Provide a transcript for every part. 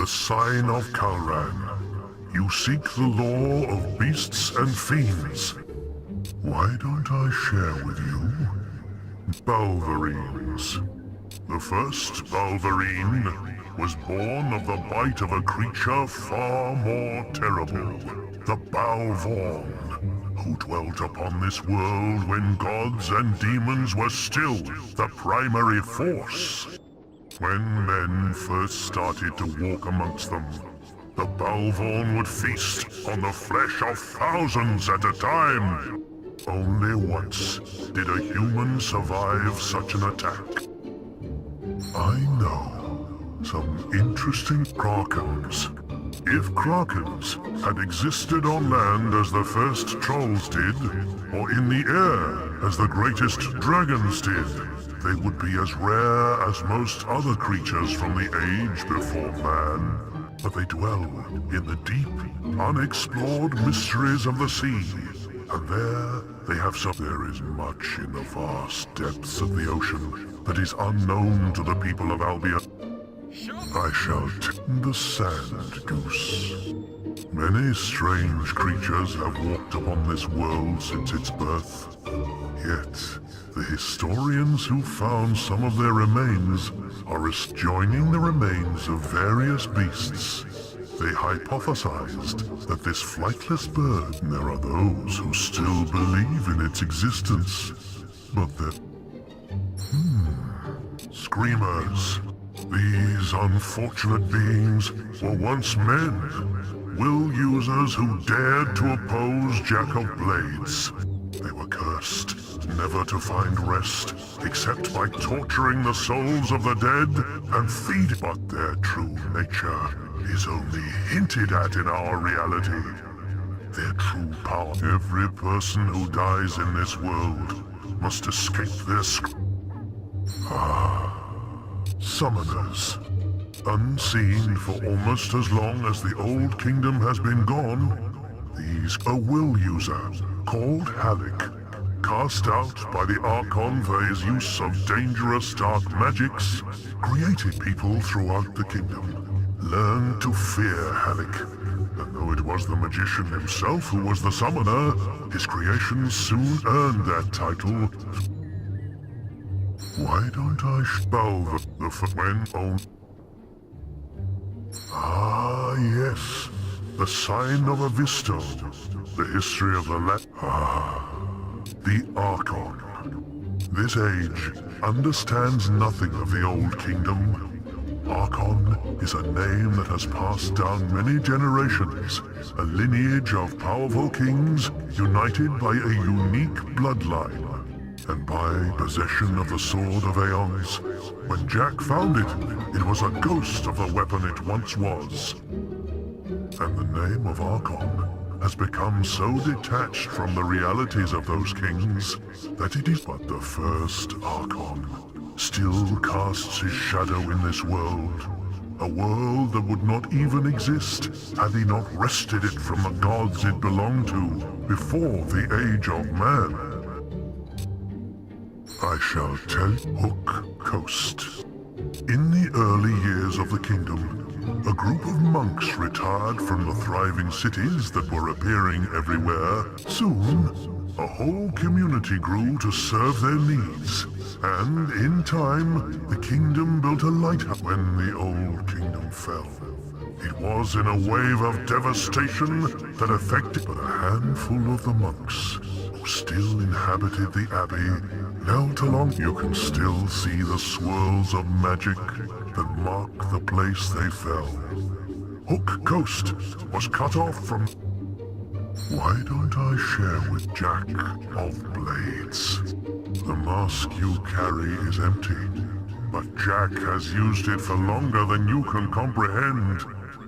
the sign of Kalran. You seek the law of beasts and fiends. Why don't I share with you? Balverines. The first Balverine was born of the bite of a creature far more terrible, the Balvorn, who dwelt upon this world when gods and demons were still the primary force. When men first started to walk amongst them, the Balvorn would feast on the flesh of thousands at a time. Only once did a human survive such an attack. I know some interesting Krakens. If Krakens had existed on land as the first trolls did, or in the air as the greatest dragons did, they would be as rare as most other creatures from the age before man. But they dwell in the deep, unexplored mysteries of the sea, and there they have some. There is much in the vast depths of the ocean that is unknown to the people of Albion. I shall tend the sand goose. Many strange creatures have walked upon this world since its birth. Yet, the historians who found some of their remains are joining the remains of various beasts. They hypothesized that this flightless bird, there are those who still believe in its existence, but they're... Screamers. These unfortunate beings were once men, will users who dared to oppose Jack of Blades. They were cursed, never to find rest, except by torturing the souls of the dead and feeding. But their true nature is only hinted at in our reality. Their true power. Every person who dies in this world must escape their summoners. Unseen for almost as long as the old kingdom has been gone, these a will user called Halleck, cast out by the Archon for his use of dangerous dark magics, created people throughout the kingdom. Learned to fear Halleck, and though it was the magician himself who was the summoner, his creations soon earned that title. Why don't I spell the when on? Ah, yes, the sign of a Visto, the history of the the Archon. This age understands nothing of the old kingdom. Archon is a name that has passed down many generations, a lineage of powerful kings united by a unique bloodline. And by possession of the Sword of Aeons, when Jack found it, it was a ghost of the weapon it once was. And the name of Archon has become so detached from the realities of those kings that it is but the first Archon still casts his shadow in this world, a world that would not even exist had he not wrested it from the gods it belonged to before the age of man. I shall tell Hook Coast. In the early years of the kingdom, a group of monks retired from the thriving cities that were appearing everywhere. Soon, a whole community grew to serve their needs, and in time, the kingdom built a lighthouse. When the old kingdom fell, it was in a wave of devastation that affected but a handful of the monks who still inhabited the abbey knelt along. You can still see the swirls of magic that mark the place they fell. Hook Coast was cut off from... Why don't I share with Jack of Blades? The mask you carry is empty, but Jack has used it for longer than you can comprehend.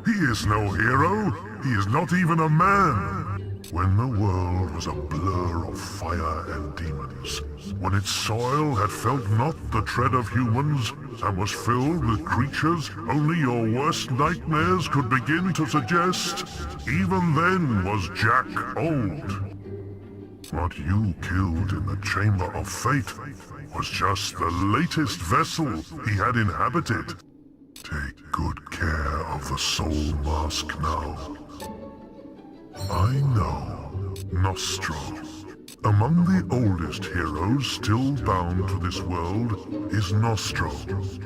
He is no hero. He is not even a man. When the world was a blur of fire and demons, when its soil had felt not the tread of humans and was filled with creatures only your worst nightmares could begin to suggest, even then was Jack old. What you killed in the Chamber of Fate was just the latest vessel he had inhabited. Take good care of of the soul mask now. I know Nostro. Among the oldest heroes still bound to this world is Nostro,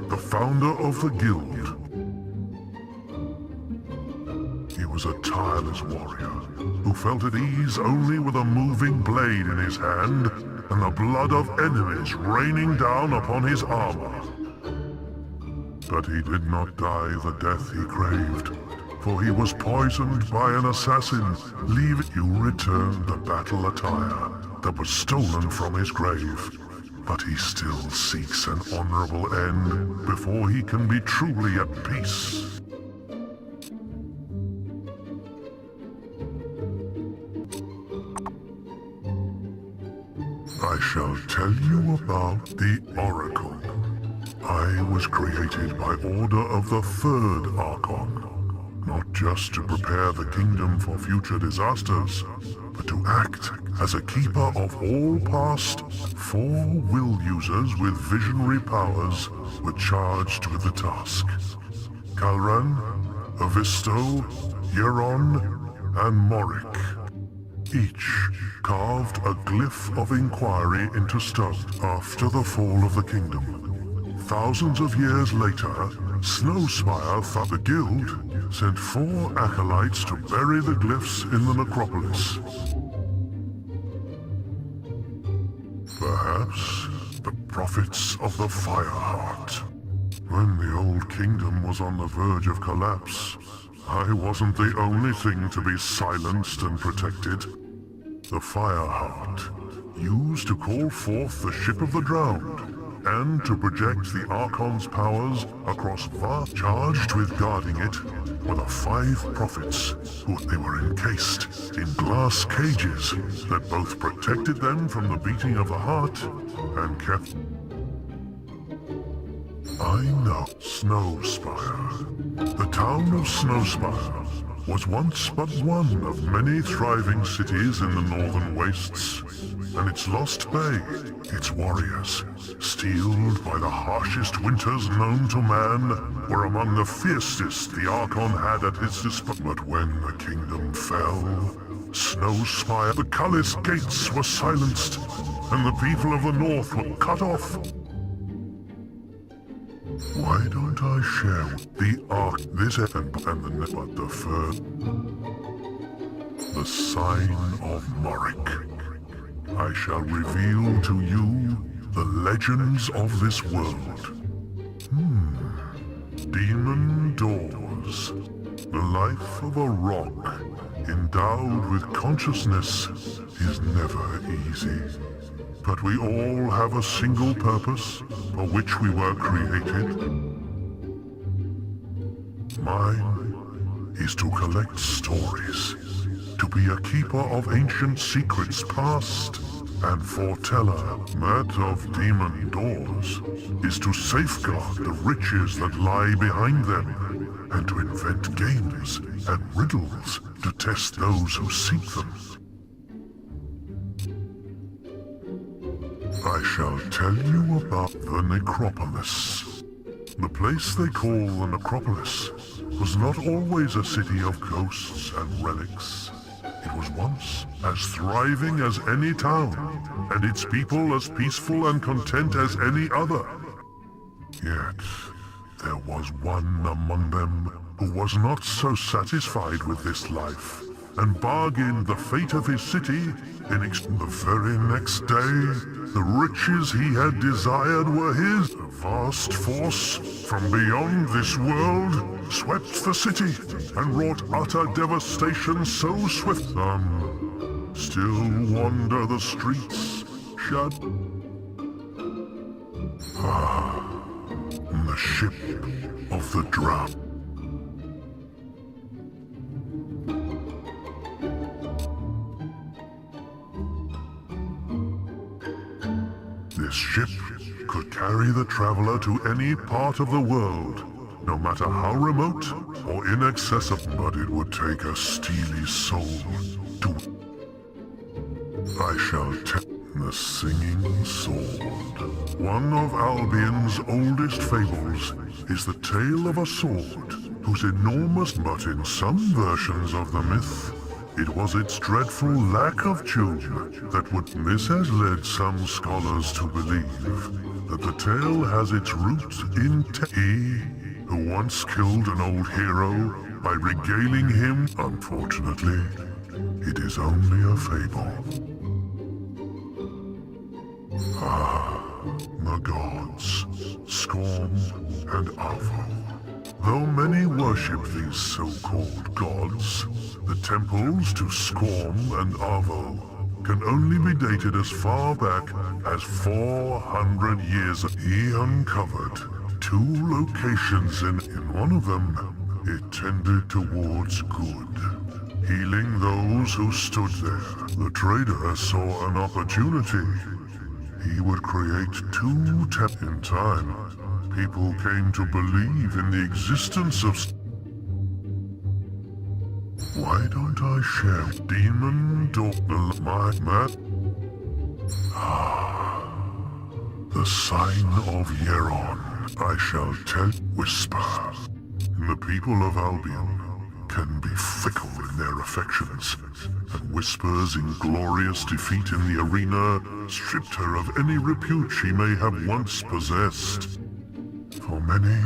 the founder of the guild. He was a tireless warrior who felt at ease only with a moving blade in his hand and the blood of enemies raining down upon his armor. But he did not die the death he craved, for he was poisoned by an assassin, leaving you returned the battle attire that was stolen from his grave. But he still seeks an honorable end before he can be truly at peace. I shall tell you about the Oracle. I was created by order of the third Archon, not just to prepare the kingdom for future disasters, but to act as a keeper of all past. 4 will users with visionary powers were charged with the task. Kalran, Avisto, Euron, and Morik. Each carved a glyph of inquiry into stone after the fall of the kingdom. Thousands of years later, Snowspire thought the guild sent 4 acolytes to bury the glyphs in the necropolis. Perhaps the prophets of the Fireheart. When the old kingdom was on the verge of collapse, I wasn't the only thing to be silenced and protected. The Fireheart, used to call forth the ship of the drowned, and to project the Archon's powers across vast, charged with guarding it, were the 5 prophets, who they were encased in glass cages that both protected them from the beating of the heart and kept... I know Snowspire. The town of Snowspire was once but one of many thriving cities in the northern wastes, and its lost bay, its warriors, steeled by the harshest winters known to man, were among the fiercest the Archon had at his disposal. But when the kingdom fell, Snowspire, the Cullis gates were silenced, and the people of the north were cut off. Why don't I share the Ark, this and the first, the sign of Morik? I shall reveal to you the legends of this world. Demon doors. The life of a rock endowed with consciousness is never easy. But we all have a single purpose for which we were created. Mine is to collect stories, to be a keeper of ancient secrets past, and foreteller. That of demon doors is to safeguard the riches that lie behind them, and to invent games and riddles to test those who seek them. I shall tell you about the Necropolis. The place they call the Necropolis was not always a city of ghosts and relics. It was once as thriving as any town, and its people as peaceful and content as any other. Yet, there was one among them who was not so satisfied with this life, and bargained the fate of his city in the very next day. The riches he had desired were his. A vast force from beyond this world swept the city and wrought utter devastation so swift. Some still wander the streets, shut. The ship of the drowned. This ship could carry the traveler to any part of the world, no matter how remote or inaccessible. But it would take a steely soul to... I shall tell the Singing Sword. One of Albion's oldest fables is the tale of a sword whose enormous, but in some versions of the myth, it was its dreadful lack of tune that would. This has led some scholars to believe that the tale has its roots in he who once killed an old hero by regaling him. Unfortunately, it is only a fable. The gods, Scorn and Avo. Though many worship these so-called gods, the temples to Scorn and Avo can only be dated as far back as 400 years. He uncovered 2 locations in one of them. It tended towards good, healing those who stood there. The trader saw an opportunity. He would create 2 temples. In time, people came to believe in the existence of... Why don't I share demon daughter my map? The sign of Yeron. I shall tell. Whisper. The people of Albion can be fickle in their affections, and Whisper's inglorious defeat in the arena stripped her of any repute she may have once possessed. For many,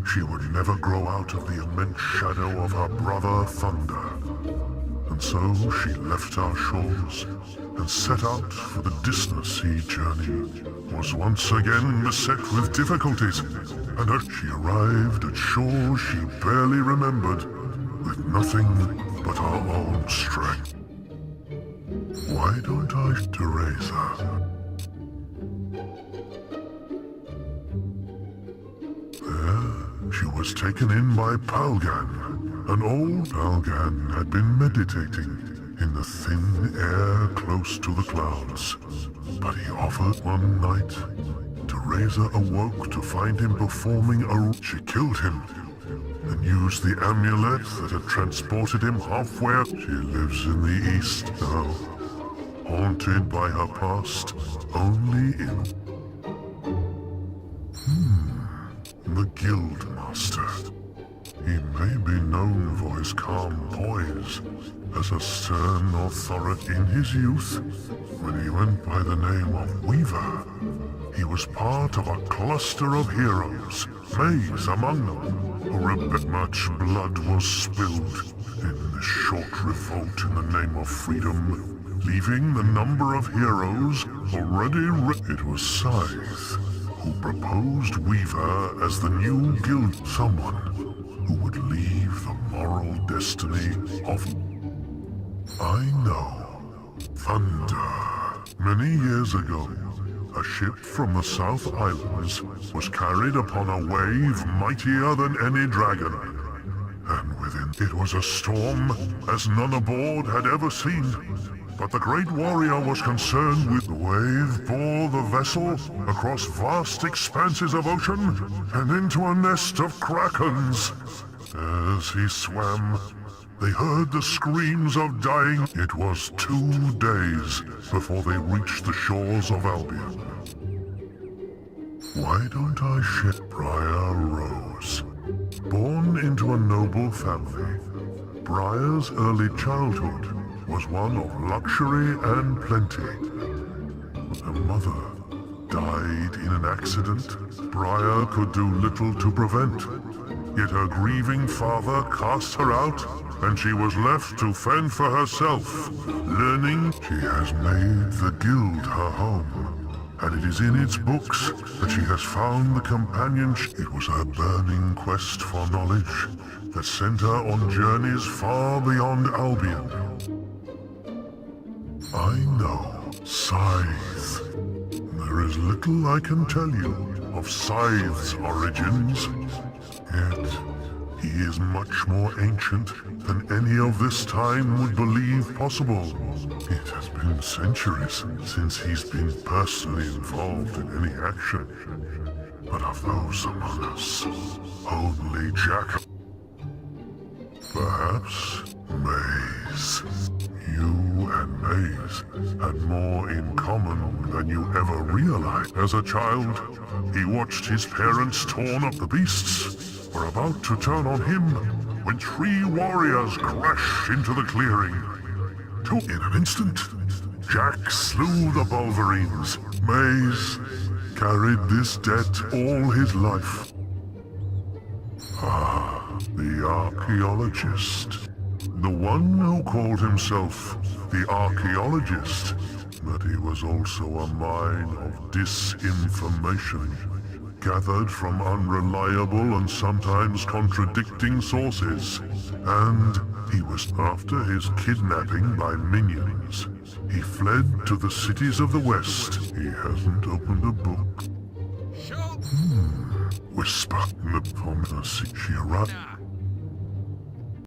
she would never grow out of the immense shadow of her brother Thunder. And so she left our shores and set out for the distant sea journey. Was once again beset with difficulties, and as she arrived at shores she barely remembered, with nothing but her own strength. Why don't I Teresa? There, she was taken in by Palgan. An old Palgan had been meditating in the thin air close to the clouds. But he offered one night. Teresa awoke to find him performing a... She killed him and used the amulet that had transported him halfway. She lives in the east now, haunted by her past only in... The Guild Master. He may be known for his calm poise as a stern authority. In his youth, when he went by the name of Weaver, he was part of a cluster of heroes, Mais among them, who much blood was spilled in this short revolt in the name of freedom, leaving the number of heroes already It was Scythe who proposed Weaver as the new guild, someone who would leave the moral destiny of... I know. Thunder. Many years ago, a ship from the South Islands was carried upon a wave mightier than any dragon. And within it was a storm as none aboard had ever seen. But the great warrior was concerned with the wave bore the vessel across vast expanses of ocean and into a nest of krakens. As he swam, they heard the screams of dying. It was 2 days before they reached the shores of Albion. Why don't I share Briar Rose? Born into a noble family, Briar's early childhood was one of luxury and plenty. Her mother died in an accident Briar could do little to prevent. Yet her grieving father cast her out, and she was left to fend for herself, learning she has made the guild her home, and it is in its books that she has found the companionship. It was her burning quest for knowledge that sent her on journeys far beyond Albion. I know Scythe. There is little I can tell you of Scythe's origins, yet he is much more ancient than any of this time would believe possible. It has been centuries since he's been personally involved in any action. But of those among us, only Jack... Perhaps Mais. You and Mais had more in common than you ever realized. As a child, he watched his parents torn up the beasts, were about to turn on him when 3 warriors crashed into the clearing. In an instant, Jack slew the Bulverines. Maze carried this debt all his life. Ah, the archaeologist. The one who called himself the archaeologist, but he was also a mine of disinformation, gathered from unreliable and sometimes contradicting sources. And he was after his kidnapping by minions. He fled to the cities of the West. He hasn't opened a book. Whisper in the pharmacy. She arrived.